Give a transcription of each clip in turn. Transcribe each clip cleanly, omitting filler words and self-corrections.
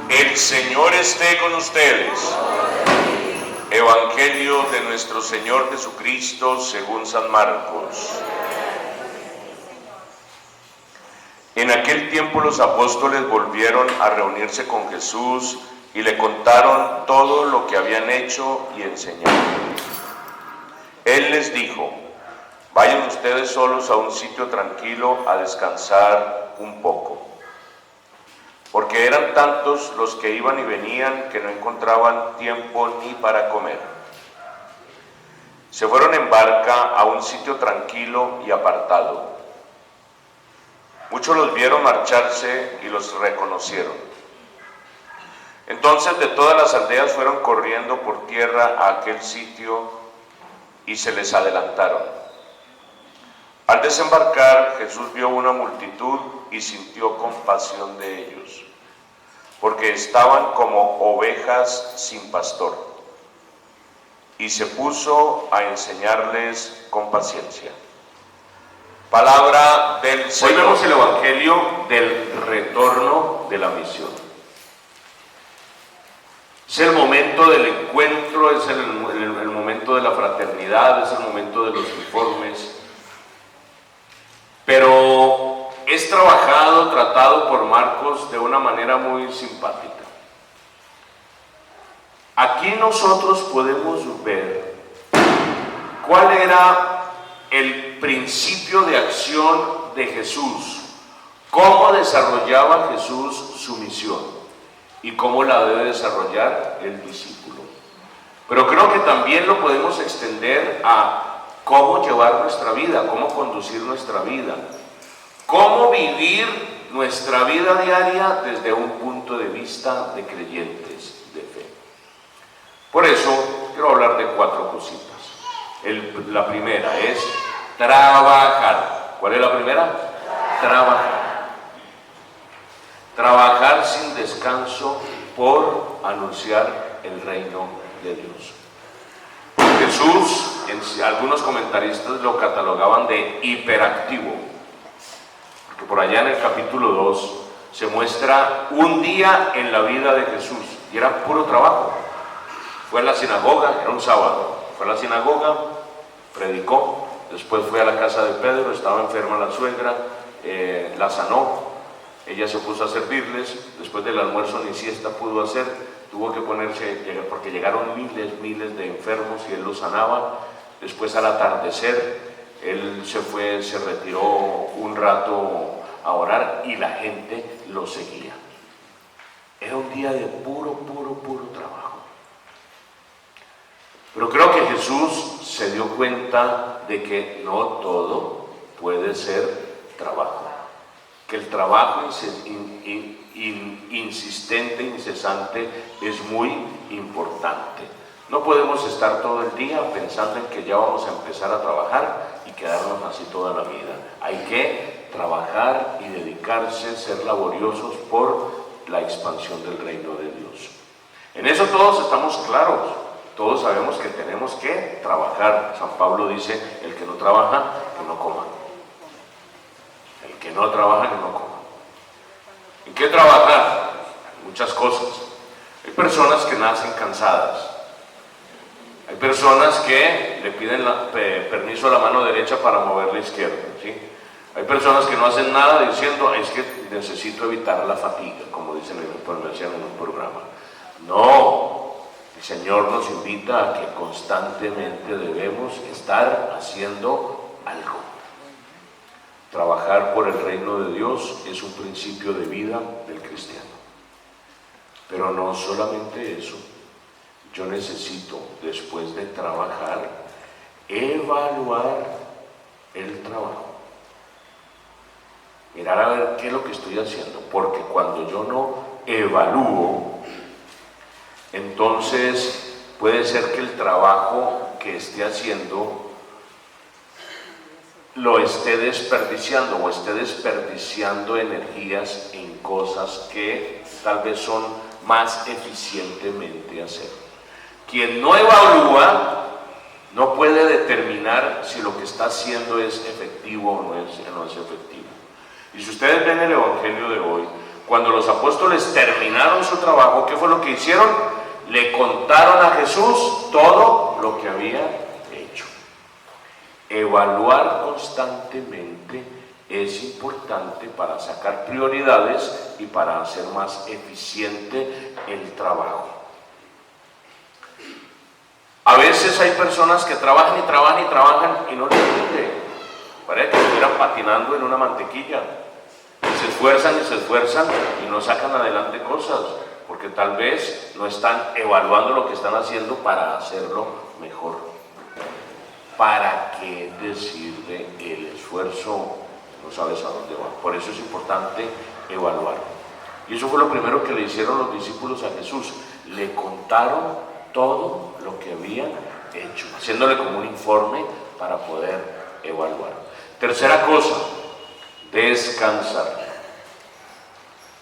El Señor esté con ustedes. Evangelio de nuestro Señor Jesucristo según San Marcos. En aquel tiempo los apóstoles volvieron a reunirse con Jesús y le contaron todo lo que habían hecho y enseñado. Él les dijo: vayan ustedes solos a un sitio tranquilo a descansar un poco. Porque eran tantos los que iban y venían que no encontraban tiempo ni para comer. Se fueron en barca a un sitio tranquilo y apartado. Muchos los vieron marcharse y los reconocieron. Entonces de todas las aldeas fueron corriendo por tierra a aquel sitio y se les adelantaron. Al desembarcar, Jesús vio una multitud y sintió compasión de ellos, porque estaban como ovejas sin pastor, y se puso a enseñarles con paciencia. Palabra del Señor. Hoy vemos el Evangelio del retorno de la misión. Es el momento del encuentro, es el momento de la fraternidad, es el momento de los informes. Pero es tratado por Marcos de una manera muy simpática. Aquí nosotros podemos ver cuál era el principio de acción de Jesús, cómo desarrollaba Jesús su misión y cómo la debe desarrollar el discípulo. Pero creo que también lo podemos extender a cómo llevar nuestra vida, cómo conducir nuestra vida, cómo vivir nuestra vida diaria desde un punto de vista de creyentes de fe. Por eso quiero hablar de 4 cositas. La primera es trabajar. ¿Cuál es la primera? Trabajar. Trabajar sin descanso por anunciar el reino de Dios. Jesús, algunos comentaristas lo catalogaban de hiperactivo, porque por allá en el capítulo 2 se muestra un día en la vida de Jesús y era puro trabajo. Fue a la sinagoga, era un sábado, fue a la sinagoga, predicó, después fue a la casa de Pedro, estaba enferma la suegra, la sanó, ella se puso a servirles, después del almuerzo ni siesta pudo hacer, tuvo que ponerse, porque llegaron miles de enfermos y él los sanaba. Después al atardecer, él se retiró un rato a orar y la gente lo seguía. Era un día de puro trabajo. Pero creo que Jesús se dio cuenta de que no todo puede ser trabajo, que el trabajo insistente, incesante, es muy importante. No podemos estar todo el día pensando en que ya vamos a empezar a trabajar y quedarnos así toda la vida. Hay que trabajar y dedicarse, ser laboriosos por la expansión del reino de Dios. En eso todos estamos claros, todos sabemos que tenemos que trabajar. San Pablo dice: el que no trabaja, que no coma. El que no trabaja, que no coma. ¿En qué trabajar? Muchas cosas. Hay personas que nacen cansadas. Hay personas que le piden permiso a la mano derecha para mover la izquierda, ¿sí? Hay personas que no hacen nada diciendo: es que necesito evitar la fatiga, como dicen en un programa. No, el Señor nos invita a que constantemente debemos estar haciendo algo. Trabajar por el reino de Dios es un principio de vida del cristiano. Pero no solamente eso. Yo necesito, después de trabajar, evaluar el trabajo. Mirar a ver qué es lo que estoy haciendo. Porque cuando yo no evalúo, entonces puede ser que el trabajo que esté haciendo lo esté desperdiciando o esté desperdiciando energías en cosas que tal vez son más eficientemente hacer. Quien no evalúa no puede determinar si lo que está haciendo es efectivo o no es efectivo. Y si ustedes ven el Evangelio de hoy, Cuando los apóstoles terminaron su trabajo, ¿qué fue lo que hicieron? Le contaron a Jesús todo lo que había hecho. Evaluar constantemente es importante para sacar prioridades y para hacer más eficiente el trabajo. A veces hay personas que trabajan y trabajan y trabajan y no les rinde. Parece que estuvieran patinando en una mantequilla. Se esfuerzan y no sacan adelante cosas, porque tal vez no están evaluando lo que están haciendo para hacerlo mejor. ¿Para qué decirle el esfuerzo? No sabes a dónde va. Por eso es importante evaluar. Y eso fue lo primero que le hicieron los discípulos a Jesús. Le contaron todo lo que habían hecho, haciéndole como un informe para poder evaluar. Tercera cosa, descansar.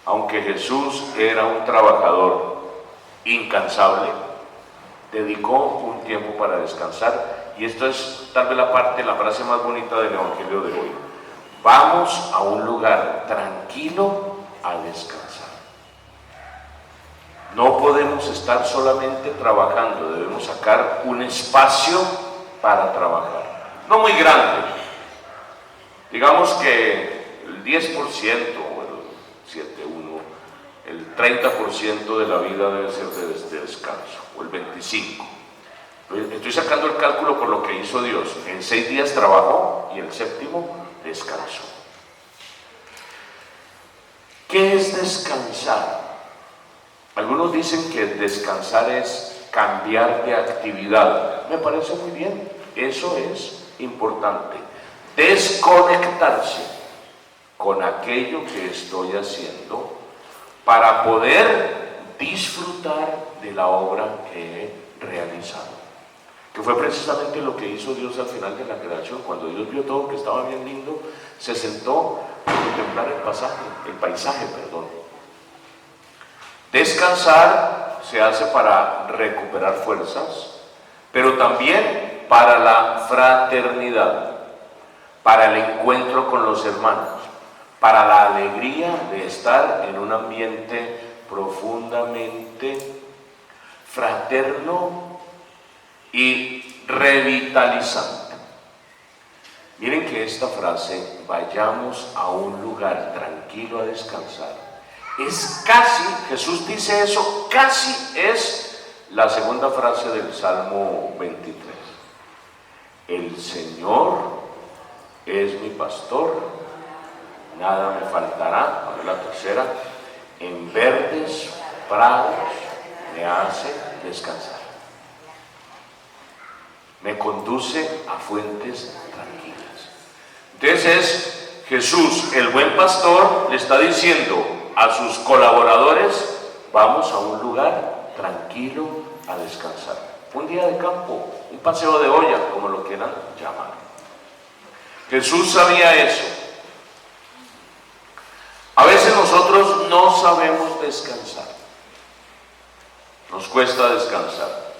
Aunque Jesús era un trabajador incansable, dedicó un tiempo para descansar, y esto es tal vez la frase más bonita del Evangelio de hoy. Vamos a un lugar tranquilo a descansar. No podemos estar solamente trabajando, debemos sacar un espacio para trabajar. No muy grande, digamos que el 10% o el 7%, el 30% de la vida debe ser de descanso, o el 25%. Estoy sacando el cálculo por lo que hizo Dios. En 6 días trabajó y el 7º descansó. ¿Qué es descansar? Algunos dicen que descansar es cambiar de actividad. Me parece muy bien, eso es importante. Desconectarse con aquello que estoy haciendo para poder disfrutar de la obra que he realizado. Que fue precisamente lo que hizo Dios al final de la creación. Cuando Dios vio todo que estaba bien lindo, se sentó a contemplar el paisaje. Descansar se hace para recuperar fuerzas, pero también para la fraternidad, para el encuentro con los hermanos, para la alegría de estar en un ambiente profundamente fraterno y revitalizante. Miren que esta frase, vayamos a un lugar tranquilo a descansar, es casi, Jesús dice eso, casi es la segunda frase del Salmo 23. El Señor es mi pastor, nada me faltará. A ver la tercera, en verdes prados me hace descansar. Me conduce a fuentes tranquilas. Entonces Jesús, el buen pastor, le está diciendo a sus colaboradores, vamos a un lugar tranquilo a descansar. Un día de campo, un paseo de olla, como lo quieran llamar. Jesús sabía eso. A veces nosotros no sabemos descansar. Nos cuesta descansar.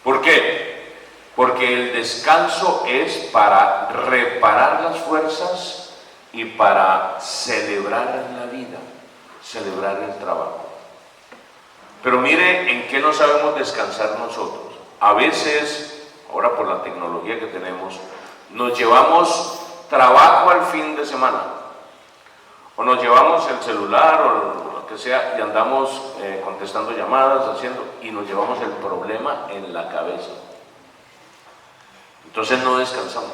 ¿Por qué? Porque el descanso es para reparar las fuerzas y para celebrar la vida, celebrar el trabajo. Pero mire en qué no sabemos descansar nosotros. A veces, ahora por la tecnología que tenemos, nos llevamos trabajo al fin de semana, o nos llevamos el celular o lo que sea y andamos contestando llamadas, y nos llevamos el problema en la cabeza. Entonces no descansamos.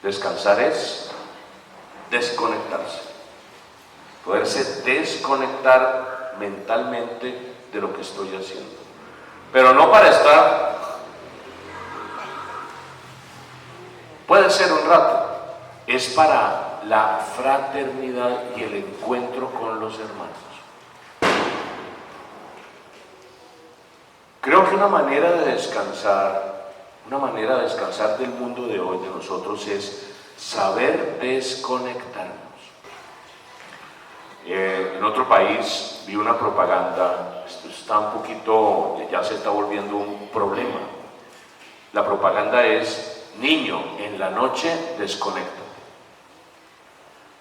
Descansar es desconectarse, poderse desconectar mentalmente de lo que estoy haciendo, pero no para estar, puede ser un rato, es para la fraternidad y el encuentro con los hermanos. Creo que una manera de descansar del mundo de hoy, de nosotros, es saber desconectarnos. En otro país vi una propaganda, esto está un poquito, ya se está volviendo un problema. La propaganda es, niño, en la noche desconéctate.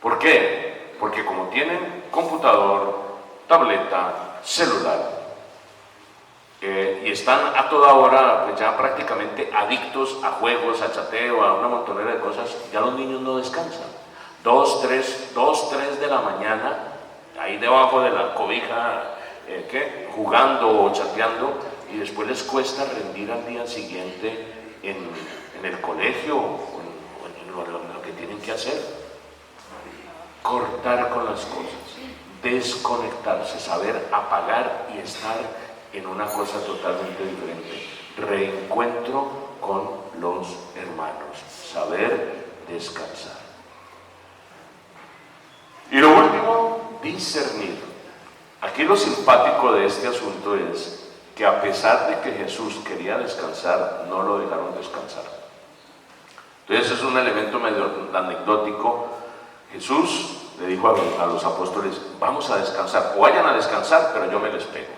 ¿Por qué? Porque como tienen computador, tableta, celular. Y están a toda hora pues ya prácticamente adictos a juegos, a chateo, a una montonera de cosas. Ya los niños no descansan. 2, 3 de la mañana, ahí debajo de la cobija, jugando o chateando, y después les cuesta rendir al día siguiente en el colegio o en lo que tienen que hacer. Cortar con las cosas, desconectarse, saber apagar y estar en una cosa totalmente diferente. Reencuentro con los hermanos, saber descansar. Y lo último, discernir. Aquí lo simpático de este asunto es que a pesar de que Jesús quería descansar, no lo dejaron descansar. Entonces es un elemento medio anecdótico. Jesús le dijo a los apóstoles, vamos a descansar, o vayan a descansar, pero yo me les pego.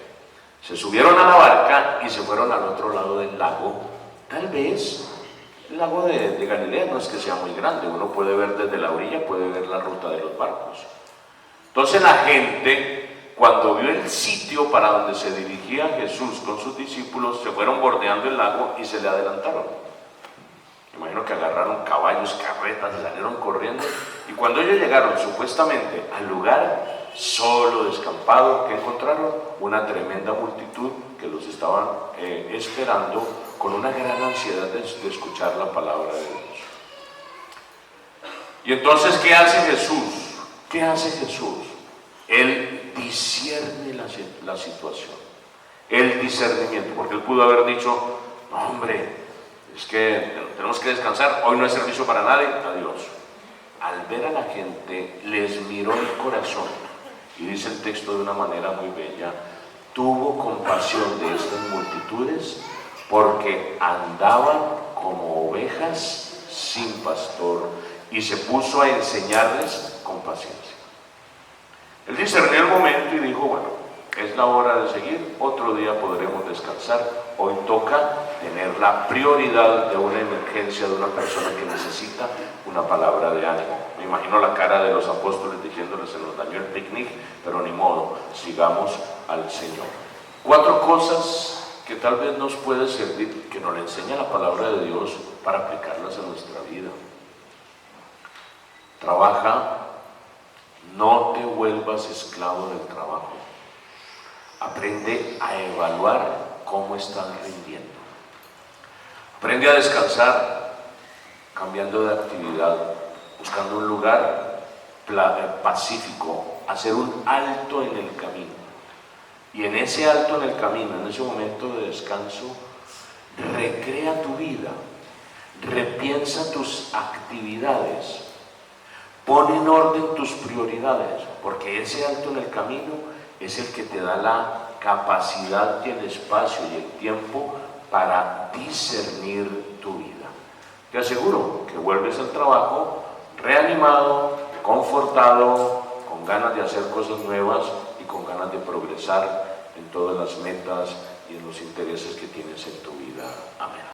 Se subieron a la barca y se fueron al otro lado del lago. Tal vez el lago de Galilea no es que sea muy grande, uno puede ver desde la orilla, puede ver la ruta de los barcos. Entonces la gente, cuando vio el sitio para donde se dirigía Jesús con sus discípulos, se fueron bordeando el lago y se le adelantaron. Imagino que agarraron caballos, carretas, y salieron corriendo. Y cuando ellos llegaron supuestamente al lugar solo, descampado, ¿qué encontraron? Una tremenda multitud que los estaban esperando con una gran ansiedad de escuchar la palabra de Dios. Y entonces, ¿qué hace Jesús? ¿Qué hace Jesús? Él discierne la situación, el discernimiento, porque él pudo haber dicho, no, hombre, es que tenemos que descansar, hoy no hay servicio para nadie, adiós. Al ver a la gente, les miró el corazón, y dice el texto de una manera muy bella, tuvo compasión de estas multitudes, porque andaban como ovejas sin pastor, y se puso a enseñarles con paciencia. Él discernió el momento y dijo, bueno, es la hora de seguir, otro día podremos descansar, hoy toca tener la prioridad de una emergencia, de una persona que necesita una palabra de ánimo. Me imagino la cara de los apóstoles diciéndoles, se nos dañó el picnic, pero ni modo, sigamos al Señor. 4 cosas que tal vez nos puede servir, que nos le enseña la palabra de Dios para aplicarlas en nuestra vida. Trabaja, no te vuelvas esclavo del trabajo. Aprende a evaluar cómo estás rindiendo. Aprende a descansar, cambiando de actividad, buscando un lugar pacífico, hacer un alto en el camino. Y en ese alto en el camino, en ese momento de descanso, recrea tu vida, repiensa tus actividades, pon en orden tus prioridades, porque ese alto en el camino es el que te da la capacidad y el espacio y el tiempo para discernir tu vida. Te aseguro que vuelves al trabajo reanimado, confortado, con ganas de hacer cosas nuevas y con ganas de progresar en todas las metas y en los intereses que tienes en tu vida. Amén.